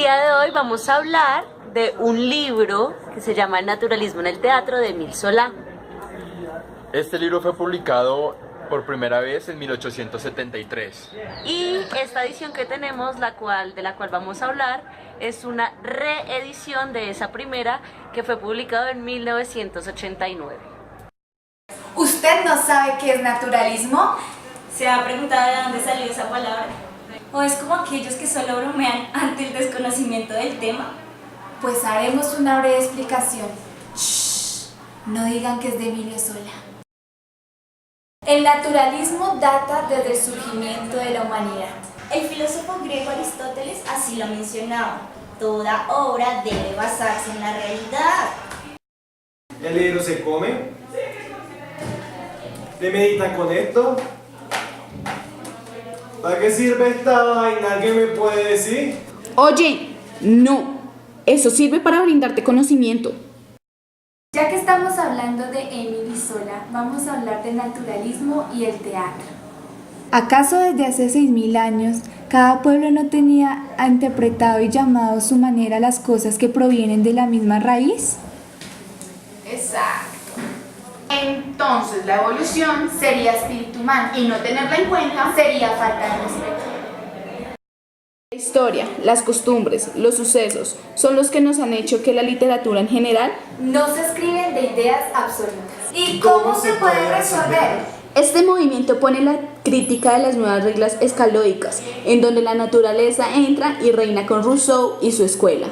día de hoy vamos a hablar de un libro que se llama El naturalismo en el teatro de Émile Zola. Este libro fue publicado por primera vez en 1873. Y esta edición que tenemos, de la cual vamos a hablar, es una reedición de esa primera que fue publicado en 1989. ¿Usted no sabe qué es naturalismo? ¿Se ha preguntado de dónde salió esa palabra? ¿O es como aquellos que solo bromean ante el desconocimiento del tema? Pues haremos una breve explicación. Shh, no digan que es de Emilio Zola. El naturalismo data desde el surgimiento de la humanidad. El filósofo griego Aristóteles así lo mencionaba. Toda obra debe basarse en la realidad. ¿El libro se come? ¿Le meditan con esto? ¿Para qué sirve esta vaina? ¿Alguien me puede decir? Oye, no. Eso sirve para brindarte conocimiento. Ya que estamos hablando de Émile Zola, vamos a hablar de naturalismo y el teatro. ¿Acaso desde hace 6000 años cada pueblo no tenía interpretado y llamado a su manera las cosas que provienen de la misma raíz? Exacto. Entonces la evolución Sería espíritu humano y no tenerla en cuenta. sería falta de respeto. La historia, las costumbres, los sucesos son los que nos han hecho que la literatura en general. No se escriben de ideas absolutas. ¿Y cómo se puede resolver? Este movimiento pone la crítica de las nuevas reglas escaloicas, en donde la naturaleza entra y reina con Rousseau y su escuela.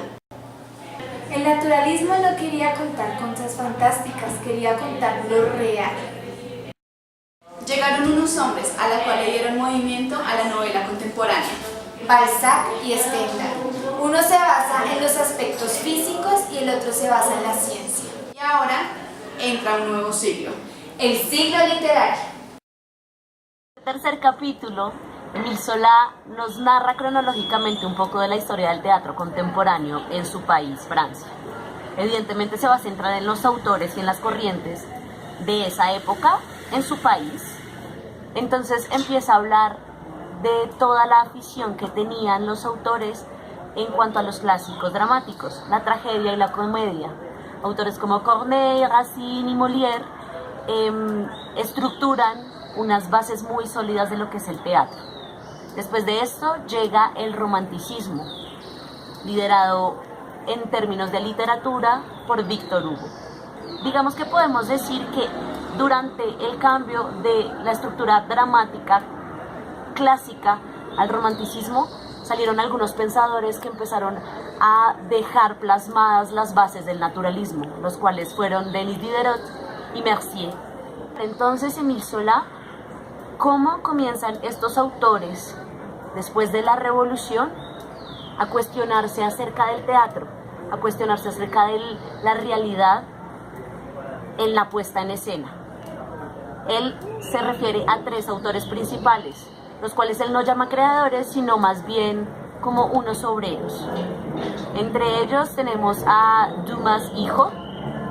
El naturalismo no quería contar cosas fantásticas, quería contar lo real. Llegaron unos hombres a la cual le dieron movimiento a la novela contemporánea. Balzac y Stendhal. Uno se basa en los aspectos físicos y el otro se basa en la ciencia. Y ahora entra un nuevo siglo. El siglo literario. En el tercer capítulo, Émile Zola nos narra cronológicamente un poco de la historia del teatro contemporáneo en su país, Francia. Evidentemente se va a centrar en los autores y en las corrientes de esa época en su país. Entonces empieza a hablar de toda la afición que tenían los autores en cuanto a los clásicos dramáticos, la tragedia y la comedia. Autores como Corneille, Racine y Molière estructuran unas bases muy sólidas de lo que es el teatro. Después de esto llega el romanticismo, liderado en términos de literatura por Víctor Hugo. Digamos que podemos decir que durante el cambio de la estructura dramática clásica al romanticismo salieron algunos pensadores que empezaron a dejar plasmadas las bases del naturalismo, los cuales fueron Denis Diderot y Mercier. Entonces, Émile Zola, ¿cómo comienzan estos autores después de la Revolución a cuestionarse acerca del teatro, a cuestionarse acerca de la realidad en la puesta en escena? Él se refiere a tres autores principales, los cuales él no llama creadores, sino más bien como unos obreros. Entre ellos tenemos a Dumas hijo,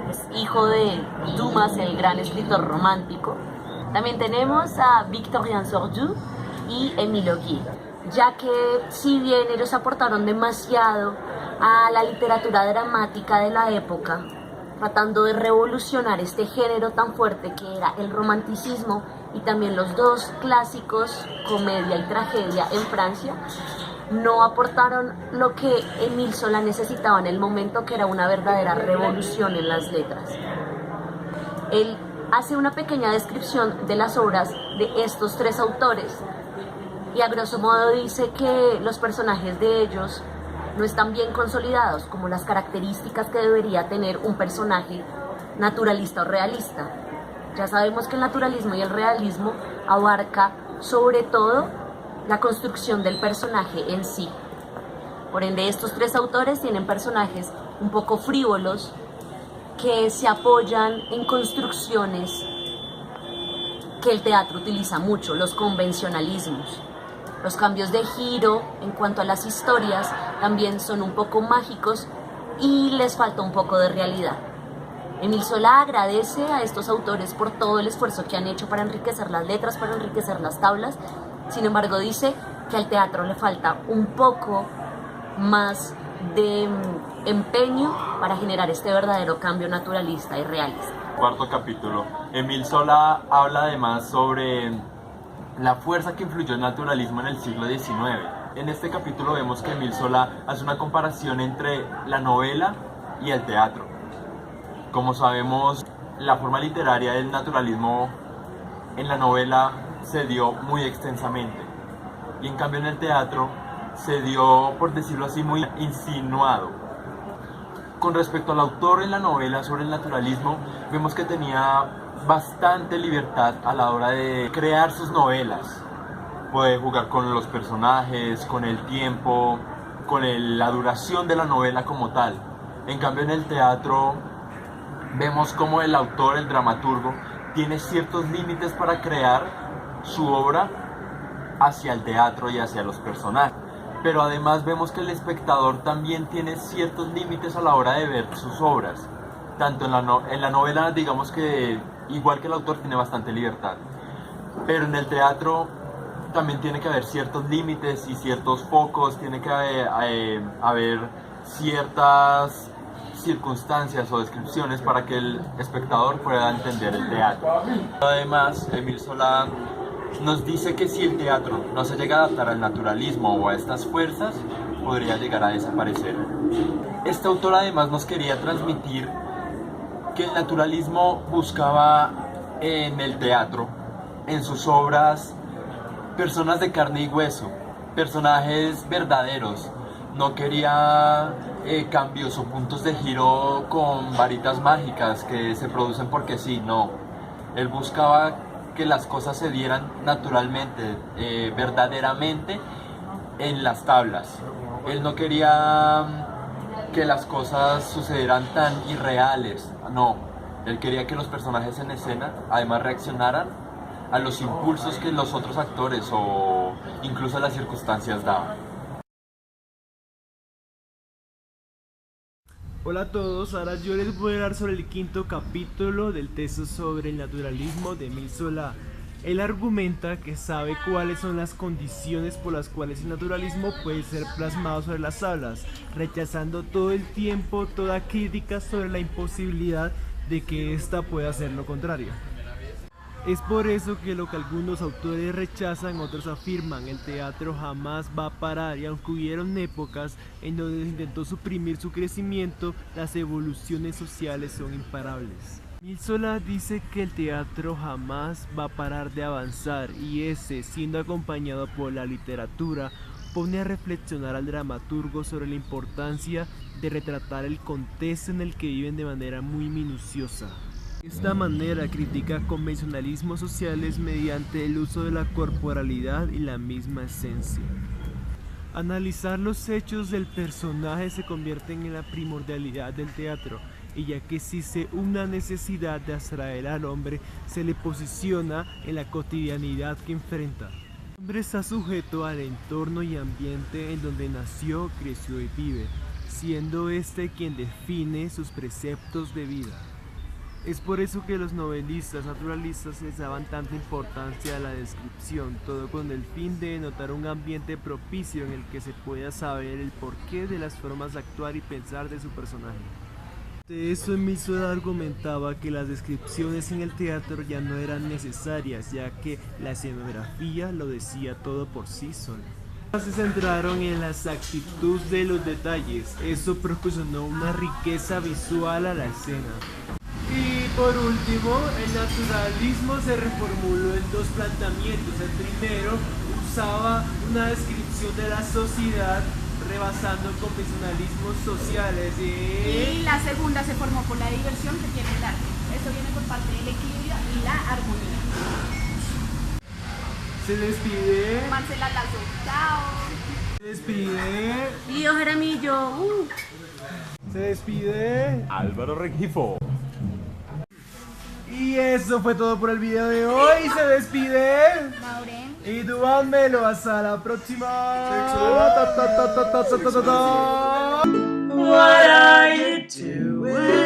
es hijo de Dumas, el gran escritor romántico. También tenemos a Victorien Sardou y Émile Augier, ya que si bien ellos aportaron demasiado a la literatura dramática de la época, tratando de revolucionar este género tan fuerte que era el romanticismo, y también los dos clásicos, comedia y tragedia en Francia, no aportaron lo que Émile Zola necesitaba en el momento, que era una verdadera revolución en las letras. Él hace una pequeña descripción de las obras de estos tres autores y a grosso modo dice que los personajes de ellos no están bien consolidados como las características que debería tener un personaje naturalista o realista. Ya sabemos que el naturalismo y el realismo abarca sobre todo la construcción del personaje en sí. Por ende, estos tres autores tienen personajes un poco frívolos que se apoyan en construcciones que el teatro utiliza mucho, los convencionalismos. Los cambios de giro en cuanto a las historias también son un poco mágicos y les falta un poco de realidad. Émile Zola agradece a estos autores por todo el esfuerzo que han hecho para enriquecer las letras, para enriquecer las tablas. Sin embargo, dice que al teatro le falta un poco más de empeño para generar este verdadero cambio naturalista y realista. Cuarto capítulo. Émile Zola habla además sobre la fuerza que influyó el naturalismo en el siglo XIX. En este capítulo vemos que Émile Zola hace una comparación entre la novela y el teatro. Como sabemos, la forma literaria del naturalismo en la novela se dio muy extensamente y en cambio en el teatro se dio, por decirlo así, muy insinuado. Con respecto al autor en la novela sobre el naturalismo, vemos que tenía bastante libertad a la hora de crear sus novelas. Puede jugar con los personajes, con el tiempo, con la duración de la novela como tal. En cambio en el teatro vemos como el autor, el dramaturgo, tiene ciertos límites para crear su obra hacia el teatro y hacia los personajes. Pero además vemos que el espectador también tiene ciertos límites a la hora de ver sus obras. Tanto en la novela, digamos que igual que el autor tiene bastante libertad. Pero en el teatro también tiene que haber ciertos límites y ciertos focos, tiene que haber ciertas circunstancias o descripciones para que el espectador pueda entender el teatro. Además, Émile Zola nos dice que si el teatro no se llega a adaptar al naturalismo o a estas fuerzas, podría llegar a desaparecer. Este autor además nos quería transmitir que el naturalismo buscaba en el teatro, en sus obras, personas de carne y hueso, personajes verdaderos. No quería cambios o puntos de giro con varitas mágicas que se producen porque sí, no. Él buscaba que las cosas se dieran naturalmente, verdaderamente en las tablas. Él no quería que las cosas sucedieran tan irreales, no. Él quería que los personajes en escena además reaccionaran a los impulsos que los otros actores o incluso las circunstancias daban. Hola a todos, ahora yo les voy a hablar sobre el quinto capítulo del texto sobre el naturalismo de Émile Zola. Él argumenta que sabe cuáles son las condiciones por las cuales el naturalismo puede ser plasmado sobre las tablas, rechazando todo el tiempo toda crítica sobre la imposibilidad de que ésta pueda hacer lo contrario. Es por eso que lo que algunos autores rechazan, otros afirman, el teatro jamás va a parar, y aunque hubieron épocas en donde se intentó suprimir su crecimiento, las evoluciones sociales son imparables. Émile Zola dice que el teatro jamás va a parar de avanzar, y ese, siendo acompañado por la literatura, pone a reflexionar al dramaturgo sobre la importancia de retratar el contexto en el que viven de manera muy minuciosa. De esta manera critica convencionalismos sociales mediante el uso de la corporalidad y la misma esencia. Analizar los hechos del personaje se convierte en la primordialidad del teatro, y ya que existe una necesidad de abstraer al hombre, se le posiciona en la cotidianidad que enfrenta. El hombre está sujeto al entorno y ambiente en donde nació, creció y vive, siendo este quien define sus preceptos de vida. Es por eso que los novelistas naturalistas les daban tanta importancia a la descripción, todo con el fin de denotar un ambiente propicio en el que se pueda saber el porqué de las formas de actuar y pensar de su personaje. De eso Émile Zola argumentaba que las descripciones en el teatro ya no eran necesarias, ya que la escenografía lo decía todo por sí sola. Se centraron en la exactitud de los detalles, eso proporcionó una riqueza visual a la escena. Y por último, el naturalismo se reformuló en dos planteamientos. El primero usaba una descripción de la sociedad rebasando convencionalismos sociales y la segunda se formó por la diversión que tiene el arte. Esto viene por parte del equilibrio y la armonía. Se despide Marcela Lazo, chao. Se despide Y Jaramillo. Se despide Álvaro Rengifo. Y eso fue todo por el video de hoy. Se despide Maureen y Duván Melo. Hasta la próxima. What are you doing?